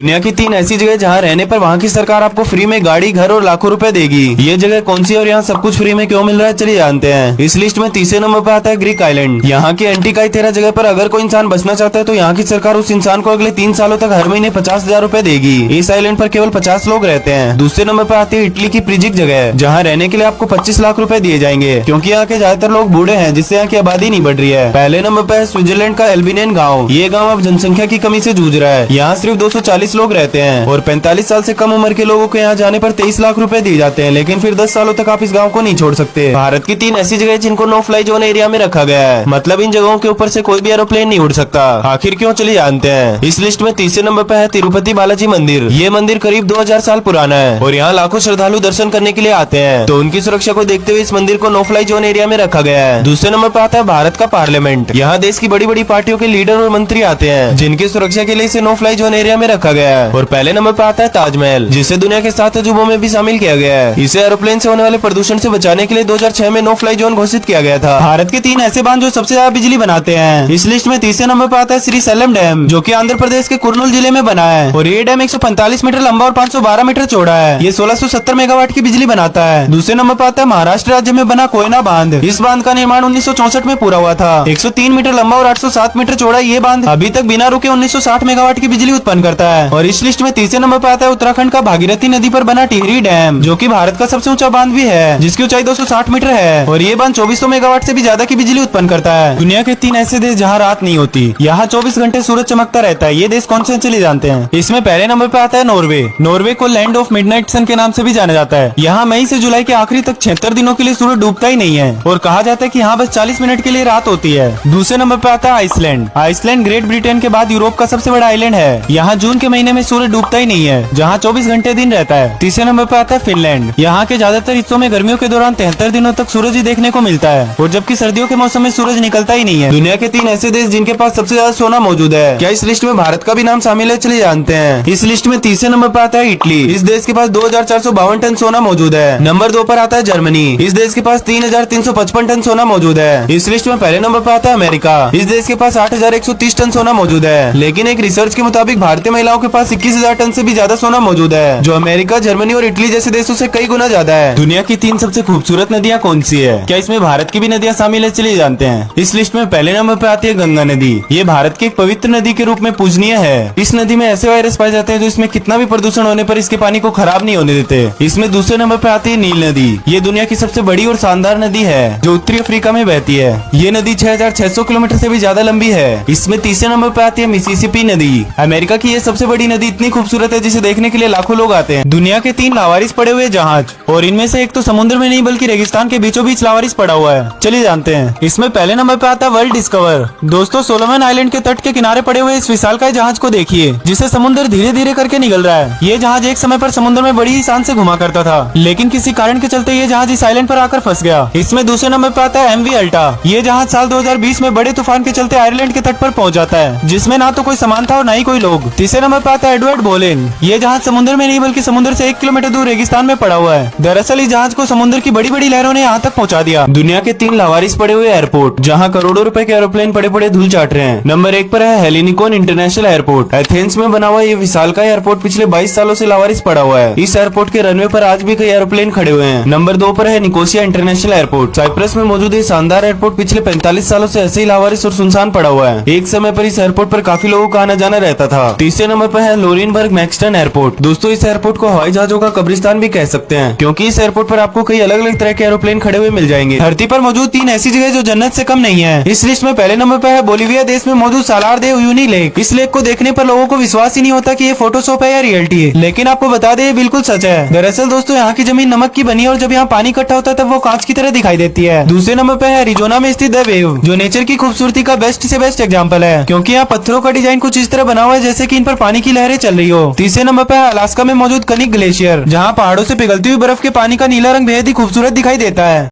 दुनिया की 3 ऐसी जगह जहां रहने पर वहां की सरकार आपको फ्री में गाड़ी, घर और लाखों रुपए देगी। ये जगह कौन सी है और यहाँ सब कुछ फ्री में क्यों मिल रहा है, चलिए जानते हैं। इस लिस्ट में तीसरे नंबर पर आता है ग्रीक आइलैंड। यहाँ की एंटीकाइथेरा जगह पर अगर कोई इंसान बसना चाहता है तो यहाँ की सरकार उस इंसान को अगले 3 सालों तक हर महीने 50,000 रुपए देगी। इस आइलैंड पर केवल 50 लोग रहते हैं। दूसरे नंबर पर आती है इटली की प्रिजिक जगह, जहाँ रहने के लिए आपको 25 लाख रुपए दिए जाएंगे, क्योंकि यहाँ के ज्यादातर लोग बूढ़े हैं, जिससे यहाँ की आबादी नहीं बढ़ रही है। पहले नंबर पर है स्विट्जरलैंड का एल्बिनियन गाँव। ये गाँव अब जनसंख्या की कमी से जूझ रहा है। यहाँ सिर्फ 240 लोग रहते हैं और 45 साल से कम उम्र के लोगों को यहाँ जाने पर 23 लाख रुपए दिए जाते हैं, लेकिन फिर 10 सालों तक आप इस गांव को नहीं छोड़ सकते। भारत की 3 ऐसी जगह जिनको नो फ्लाई जोन एरिया में रखा गया है, मतलब इन जगहों के ऊपर से कोई भी एरोप्लेन नहीं उड़ सकता। आखिर क्यों, चलिए जानते हैं। इस लिस्ट में तीसरे नंबर पर है तिरुपति बालाजी मंदिर। ये मंदिर करीब 2000 साल पुराना है और यहाँ लाखों श्रद्धालु दर्शन करने के लिए आते हैं, तो उनकी सुरक्षा को देखते हुए इस मंदिर को नो फ्लाई जोन एरिया में रखा गया है। दूसरे नंबर पर आता है भारत का पार्लियामेंट। यहाँ देश की बड़ी बड़ी पार्टियों के लीडर और मंत्री आते हैं, जिनकी सुरक्षा के लिए इसे नो फ्लाई जोन एरिया में रखा गया है। और पहले नंबर पर आता है ताजमहल, जिसे दुनिया के 7 अजूबों में भी शामिल किया गया है। इसे एरोप्लेन से होने वाले प्रदूषण से बचाने के लिए 2006 में नो फ्लाई जोन घोषित किया गया था। भारत के 3 ऐसे बांध जो सबसे ज्यादा बिजली बनाते हैं। इस लिस्ट में तीसरे नंबर पर आता है श्रीशैलम डैम, जो कि आंध्र प्रदेश के कुर्नूल जिले में बना है और ये डैम 145 मीटर लंबा और 512 मीटर चौड़ा है। ये 1670 मेगावाट की बिजली बनाता है। दूसरे नंबर पर आता है महाराष्ट्र राज्य में बना कोयना बांध। इस बांध का निर्माण 1964 में पूरा हुआ था। 103 मीटर लंबा और 807 मीटर चौड़ा ये बांध अभी तक बिना रुके 1960 मेगावाट की बिजली उत्पन्न करता है। और इस लिस्ट में तीसरे नंबर पर आता है उत्तराखंड का भागीरथी नदी पर बना टिहरी डैम, जो कि भारत का सबसे ऊंचा बांध भी है, जिसकी ऊंचाई 260 मीटर है और ये बांध 2400 मेगावाट से भी ज्यादा की बिजली उत्पन्न करता है। दुनिया के 3 ऐसे देश जहाँ रात नहीं होती, यहाँ 24 घंटे सूरज चमकता रहता है। ये देश कौन से, चलिए जानते हैं। इसमें पहले नंबर पे आता है नॉर्वे। नॉर्वे को लैंड ऑफ मिडनाइट सन के नाम से भी जाना जाता है। यहाँ मई से जुलाई के आखिरी तक 76 दिनों के लिए सूरज डूबता ही नहीं है और कहा जाता है कि यहाँ बस 40 मिनट के लिए रात होती है। दूसरे नंबर पे आता है आइसलैंड। आइसलैंड ग्रेट ब्रिटेन के बाद यूरोप का सबसे बड़ा आइलैंड है। यहाँ जून के महीने में सूरज डूबता ही नहीं है, जहाँ 24 घंटे दिन रहता है। तीसरे नंबर पे आता है फिनलैंड। यहाँ के ज्यादातर हिस्सों में गर्मियों के दौरान 73 दिनों तक सूरज ही देखने को मिलता है और जबकि सर्दियों के मौसम में सूरज निकलता ही नहीं है। दुनिया के 3 ऐसे देश जिनके पास सबसे ज्यादा सोना मौजूद है, क्या इस लिस्ट में भारत का भी नाम शामिल है, चलिए जानते हैं। इस लिस्ट में तीसरे नंबर पर आता है इटली। इस देश के पास 2452 टन सोना मौजूद है। नंबर 2 पर आता है जर्मनी। इस देश के पास 3355 टन सोना मौजूद है। इस लिस्ट में पहले नंबर पर आता है अमेरिका। इस देश के पास 8130 टन सोना मौजूद है, लेकिन एक रिसर्च के मुताबिक भारतीय महिलाओं के पास 21,000 टन से भी ज्यादा सोना मौजूद है, जो अमेरिका, जर्मनी और इटली जैसे देशों से कई गुना ज्यादा है। दुनिया की 3 सबसे खूबसूरत नदियाँ कौन सी है, क्या इसमें भारत की भी नदियाँ शामिल है, चलिए जानते हैं। इस लिस्ट में पहले नंबर पर आती है गंगा नदी। ये भारत की एक पवित्र नदी के रूप में पूजनीय है। इस नदी में ऐसे वायरस पाए जाते हैं जो इसमें कितना भी प्रदूषण होने पर इसके पानी को खराब नहीं होने देते। इसमें दूसरे नंबर पर आती है नील नदी। ये दुनिया की सबसे बड़ी और शानदार नदी है, जो उत्तरी अफ्रीका में बहती है। ये नदी 6600 किलोमीटर से भी ज्यादा लंबी है। इसमें तीसरे नंबर पर आती है मिसिसिपी नदी। अमेरिका की ये सबसे बड़ी नदी इतनी खूबसूरत है जिसे देखने के लिए लाखों लोग आते हैं। दुनिया के 3 लावारिस पड़े हुए जहाज, और इनमें से एक तो समुद्र में नहीं बल्कि रेगिस्तान के बीचों बीच लावारिस पड़ा हुआ है, चलिए जानते हैं। इसमें पहले नंबर पे आता है वर्ल्ड डिस्कवर। दोस्तों, सोलोमन आइलैंड के तट के किनारे पड़े हुए इस विशालकाय जहाज को देखिए, जिसे समुद्र धीरे धीरे करके निगल रहा है। ये जहाज एक समय पर समुद्र में बड़ी ही शान से घुमा करता था, लेकिन किसी कारण के चलते ये जहाज इस आइलैंड पर आकर फंस गया। इसमें दूसरे नंबर पर आता है MV अल्टा। ये जहाज साल 2020 में बड़े तूफान के चलते आयरलैंड के तट पर पहुंच जाता है, जिसमें ना तो कोई सामान था और ना ही कोई लोग। तीसरे नंबर पर आता है एडवर्ड बोलेन। ये जहाज समुद्र में नहीं बल्कि समुद्र से 1 किलोमीटर दूर रेगिस्तान में पड़ा हुआ है। दरअसल इस जहाज को समुद्र की बड़ी बड़ी लहरों ने यहाँ तक पहुँचा दिया। दुनिया के 3 लावारिस पड़े हुए एयरपोर्ट, जहाँ करोड़ों रुपए के एरोप्लेन पड़े पड़े धूल चाट रहे हैं। नंबर 1 पर है हेलिनिकॉन इंटरनेशनल एयरपोर्ट। एथेंस में बना हुआ ये विशालकाय एयरपोर्ट पिछले 22 सालों से लावारिस पड़ा हुआ है। इस एयरपोर्ट के रनवे पर आज भी कई एरोप्लेन खड़े हुए हैं। नंबर 2 पर है निकोसिया इंटरनेशनल एयरपोर्ट। साइप्रस में मौजूद ये शानदार एयरपोर्ट पिछले 45 सालों से ऐसे ही लावारिस और सुनसान पड़ा हुआ है। एक समय पर इस एयरपोर्ट पर काफी लोगों का आना जाना रहता था। तीसरे नंबर पर है लोरिनबर्ग मैक्सटन एयरपोर्ट। दोस्तों, इस एयरपोर्ट को हवाई जहाजों का कब्रिस्तान भी कह सकते हैं, क्योंकि इस एयरपोर्ट पर आपको कई अलग अलग तरह के एरोप्लेन खड़े हुए मिल जाएंगे। धरती पर मौजूद 3 ऐसी जगह जो जन्नत से कम नहीं है। इस लिस्ट में पहले नंबर पर है बोलिविया देश में मौजूद सालार दे उयुनी लेक। इस लेक को देखने पर लोगों को विश्वास ही नहीं होता कि ये फोटोशॉप है या रियलिटी है, लेकिन आपको बता दें ये बिल्कुल सच है। दरअसल दोस्तों, यहाँ की जमीन नमक की बनी है और जब यहाँ पानी इकट्ठा होता है तब वो कांच की तरह दिखाई देती है। दूसरे नंबर पर है अरिजोना में स्थित द वेव, जो नेचर की खूबसूरती का बेस्ट से बेस्ट एग्जाम्पल है, क्योंकि यहाँ पत्थरों का डिजाइन कुछ इस तरह बना हुआ है जैसे कि इन पर पानी की लहरें चल रही हो। तीसरे नंबर पर है अलास्का में मौजूद कनिक ग्लेशियर, जहाँ पहाड़ों से पिघलती हुई बर्फ के पानी का नीला रंग बेहद ही खूबसूरत दिखाई देता है।